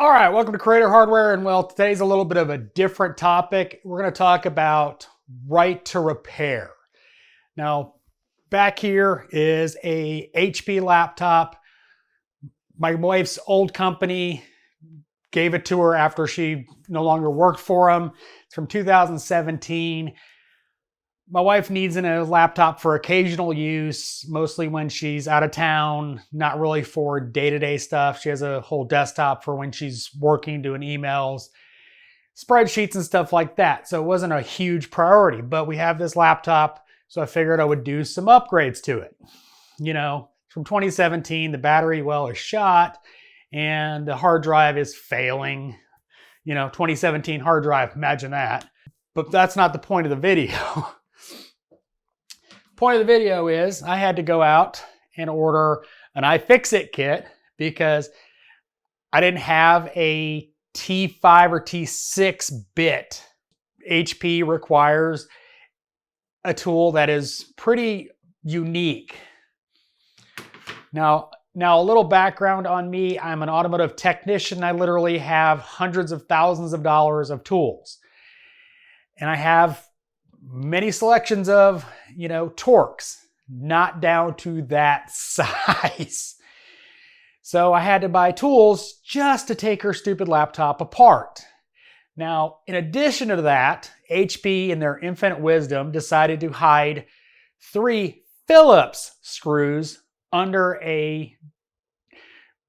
All right, welcome to Creator Hardware, and well, today's a little bit of a different topic. We're going to talk about right to repair. Now, back here is a HP laptop. My wife's old company gave it to her after she no longer worked for them. It's from 2017. My wife needs a laptop for occasional use, mostly when she's out of town, not really for day-to-day stuff. She has a whole desktop for when she's working, doing emails, spreadsheets and stuff like that. So it wasn't a huge priority, but we have this laptop, so I figured I would do some upgrades to it. You know, from 2017, the battery, well, is shot and the hard drive is failing. You know, 2017 hard drive, imagine that. But that's not the point of the video. Point of the video is I had to go out and order an iFixit kit because I didn't have a T5 or T6 bit. HP requires a tool that is pretty unique. Now a little background on me. I'm an automotive technician. I literally have hundreds of thousands of dollars of tools. And I have many selections of, Torx, not down to that size. So I had to buy tools just to take her stupid laptop apart. Now, in addition to that, HP in their infinite wisdom decided to hide 3 Phillips screws under a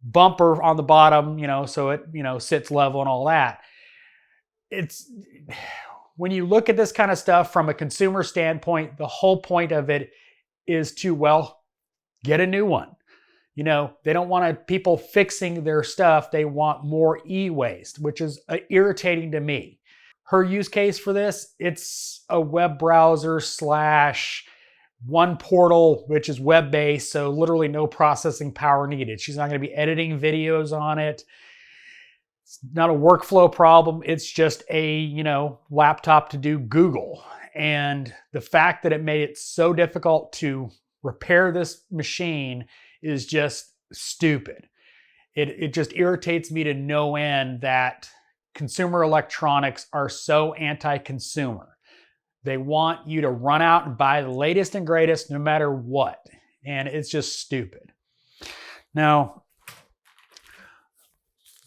bumper on the bottom, so it, sits level and all that. When you look at this kind of stuff from a consumer standpoint, the whole point of it is to, get a new one. They don't want people fixing their stuff. They want more e-waste, which is irritating to me. Her use case for this, it's a web browser / one portal, which is web-based, so literally no processing power needed. She's not going to be editing videos on it. It's not a workflow problem. It's just a, laptop to do Google. And the fact that it made it so difficult to repair this machine is just stupid. It just irritates me to no end that consumer electronics are so anti-consumer. They want you to run out and buy the latest and greatest no matter what. And it's just stupid. Now,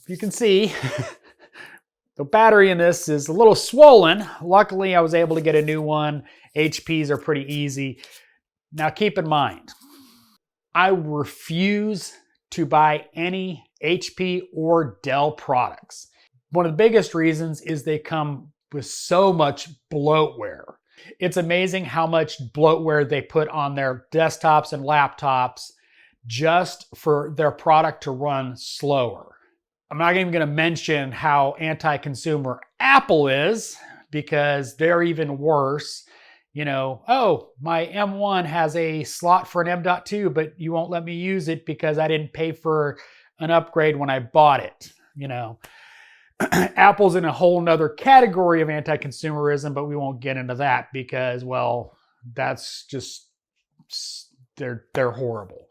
you can see the battery in this is a little swollen. Luckily, I was able to get a new one. HPs are pretty easy. Now, keep in mind, I refuse to buy any HP or Dell products. One of the biggest reasons is they come with so much bloatware. It's amazing how much bloatware they put on their desktops and laptops just for their product to run slower. I'm not even going to mention how anti-consumer Apple is, because they're even worse. Oh, my M1 has a slot for an M.2, but you won't let me use it because I didn't pay for an upgrade when I bought it. Apple's in a whole nother category of anti-consumerism, but we won't get into that because, that's just, they're horrible.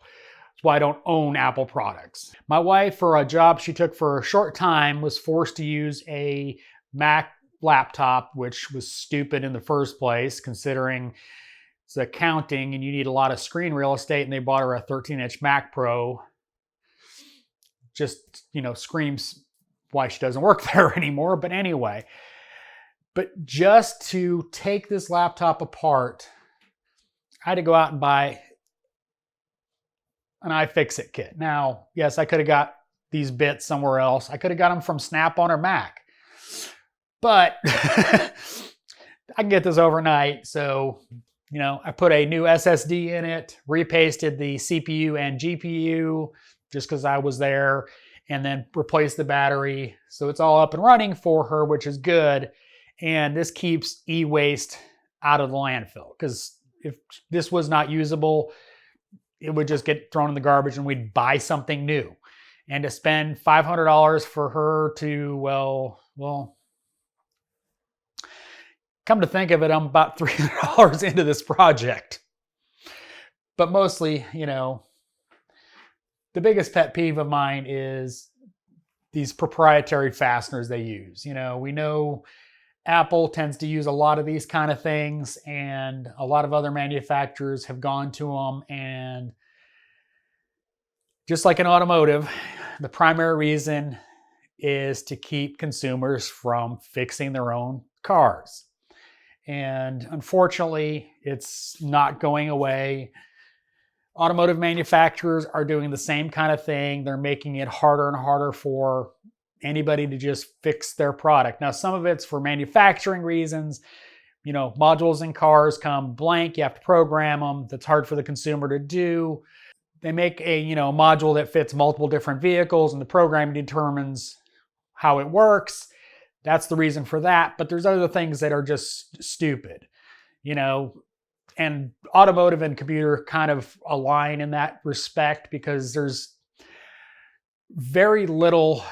That's why I don't own Apple products. My wife, for a job she took for a short time, was forced to use a Mac laptop, which was stupid in the first place, considering it's accounting and you need a lot of screen real estate, and they bought her a 13-inch Mac Pro. Just, screams why she doesn't work there anymore. But anyway, just to take this laptop apart, I had to go out and buy an iFixit kit. Now, yes, I could have got these bits somewhere else. I could have got them from Snap-on or Mac. But I can get this overnight. So, I put a new SSD in it, repasted the CPU and GPU just because I was there, and then replaced the battery. So it's all up and running for her, which is good. And this keeps e-waste out of the landfill, because if this was not usable, it would just get thrown in the garbage and we'd buy something new. And to spend $500 for her to, come to think of it, I'm about $300 into this project. But mostly, the biggest pet peeve of mine is these proprietary fasteners they use. You know, we know Apple tends to use a lot of these kind of things, and a lot of other manufacturers have gone to them. And just like in automotive, the primary reason is to keep consumers from fixing their own cars. And unfortunately, it's not going away. Automotive manufacturers are doing the same kind of thing. They're making it harder and harder for anybody to just fix their product. Now, some of it's for manufacturing reasons. You know, modules in cars come blank. You have to program them. That's hard for the consumer to do. They make a, module that fits multiple different vehicles, and the program determines how it works. That's the reason for that. But there's other things that are just stupid, and automotive and computer kind of align in that respect, because there's very little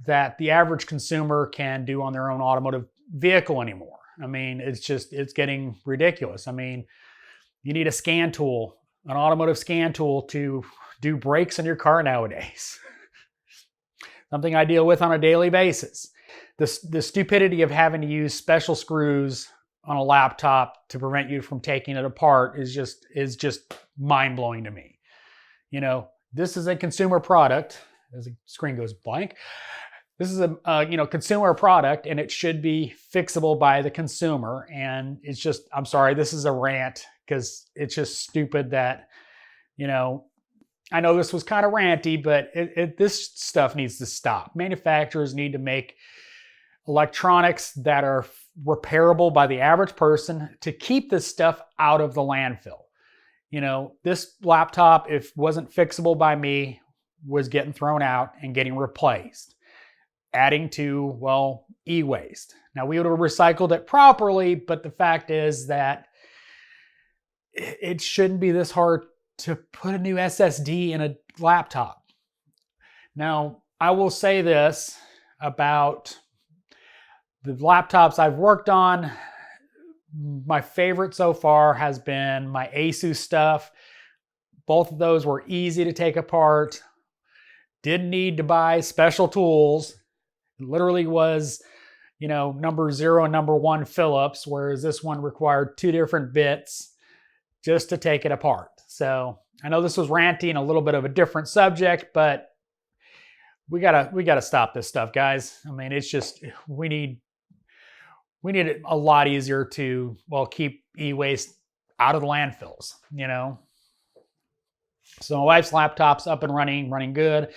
that the average consumer can do on their own automotive vehicle anymore. I mean, it's getting ridiculous. I mean, you need a scan tool, an automotive scan tool, to do brakes in your car nowadays. Something I deal with on a daily basis. The stupidity of having to use special screws on a laptop to prevent you from taking it apart is just mind-blowing to me. This is a consumer product. As the screen goes blank, this is a consumer product, and it should be fixable by the consumer. And it's just, I'm sorry, this is a rant, because it's just stupid that, I know this was kind of ranty, but this stuff needs to stop. Manufacturers need to make electronics that are repairable by the average person to keep this stuff out of the landfill. This laptop, if it wasn't fixable by me, was getting thrown out and getting replaced, adding to, e-waste. Now, we would have recycled it properly, but the fact is that it shouldn't be this hard to put a new SSD in a laptop. Now, I will say this about the laptops I've worked on. My favorite so far has been my Asus stuff. Both of those were easy to take apart. Didn't need to buy special tools. It literally was, number 0 and number 1 Phillips, whereas this one required 2 different bits just to take it apart. So I know this was ranty and a little bit of a different subject, but we gotta stop this stuff, guys. I mean, it's just, we need it a lot easier to, keep e-waste out of the landfills, So my wife's laptop's up and running good.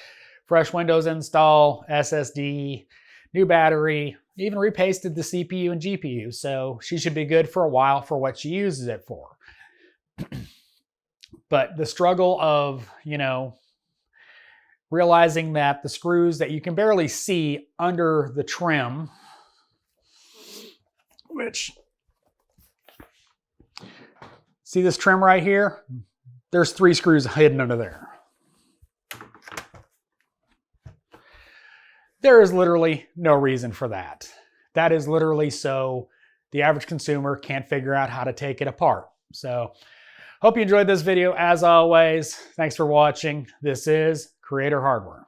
Fresh Windows install, SSD, new battery, even repasted the CPU and GPU. So she should be good for a while for what she uses it for. But the struggle of, realizing that the screws that you can barely see under the trim, which, see this trim right here? There's 3 screws hidden under there. There is literally no reason for that. That is literally so the average consumer can't figure out how to take it apart. So, hope you enjoyed this video. As always, thanks for watching. This is Creator Hardware.